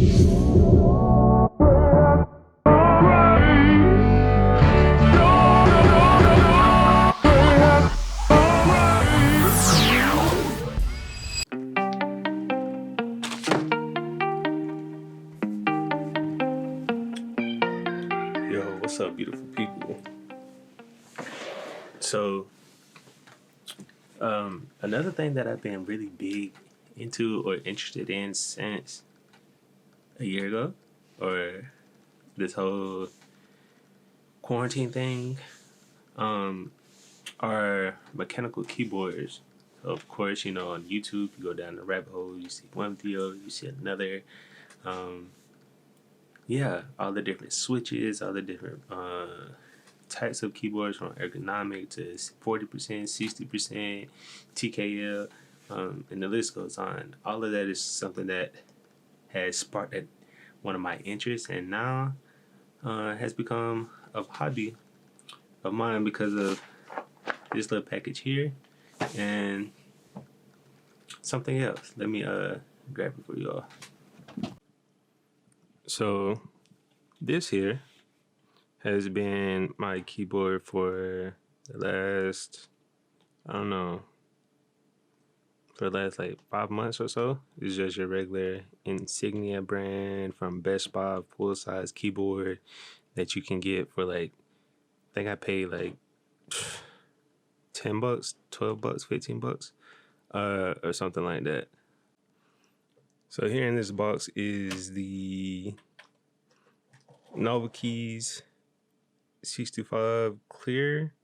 Yo, what's up, beautiful people? So, another thing that I've been really big into or interested in since a year ago, or this whole quarantine thing, are mechanical keyboards. So of course, on YouTube, you go down the rabbit hole, you see one video, you see another. All the different switches, all the different types of keyboards from ergonomic to 40%, 60%, TKL, and the list goes on. All of that is something that has sparked one of my interests, and now has become a hobby of mine because of this little package here and something else. Let me grab it for y'all. So this here has been my keyboard for the last, for the last like 5 months or so. It's just your regular Insignia brand from Best Buy, full size keyboard that you can get for like, I think I paid like $10, $12, $15, or something like that. So here in this box is the NK65 clear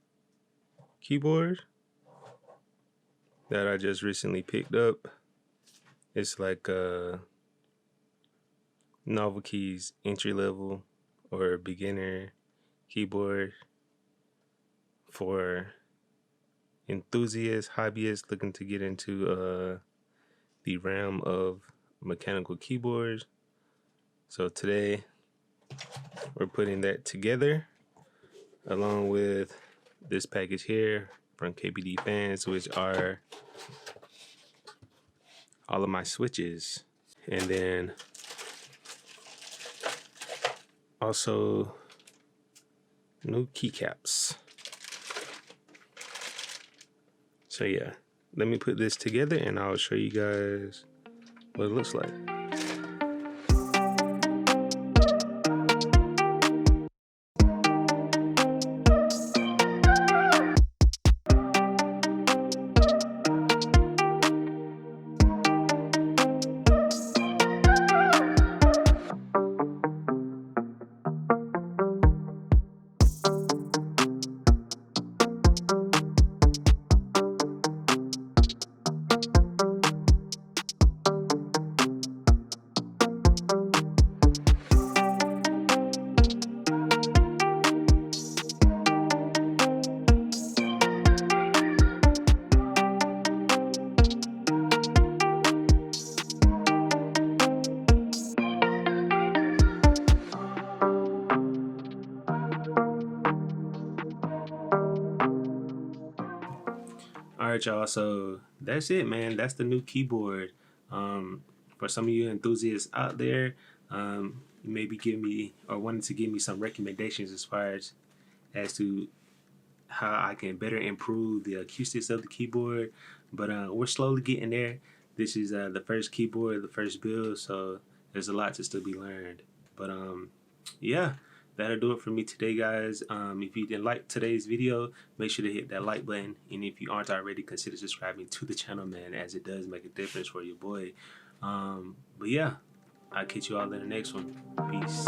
keyboard that I just recently picked up. It's like a Novelkeys entry level or beginner keyboard for enthusiasts, hobbyists looking to get into the realm of mechanical keyboards. So today we're putting that together along with this package here from KBD Fans, which are all of my switches, and then also new keycaps. So yeah, let me put this together and I'll show you guys what it looks like. All right, y'all. So that's it, man. That's the new keyboard. For some of you enthusiasts out there, you maybe give me or wanted to give me some recommendations as to how I can better improve the acoustics of the keyboard. But we're slowly getting there. This is the first keyboard, the first build, so there's a lot to still be learned. But yeah, that'll do it for me today, guys. If you didn't like today's video, make sure to hit that like button. And if you aren't already, consider subscribing to the channel, man, as it does make a difference for your boy. But yeah, I'll catch you all in the next one. Peace.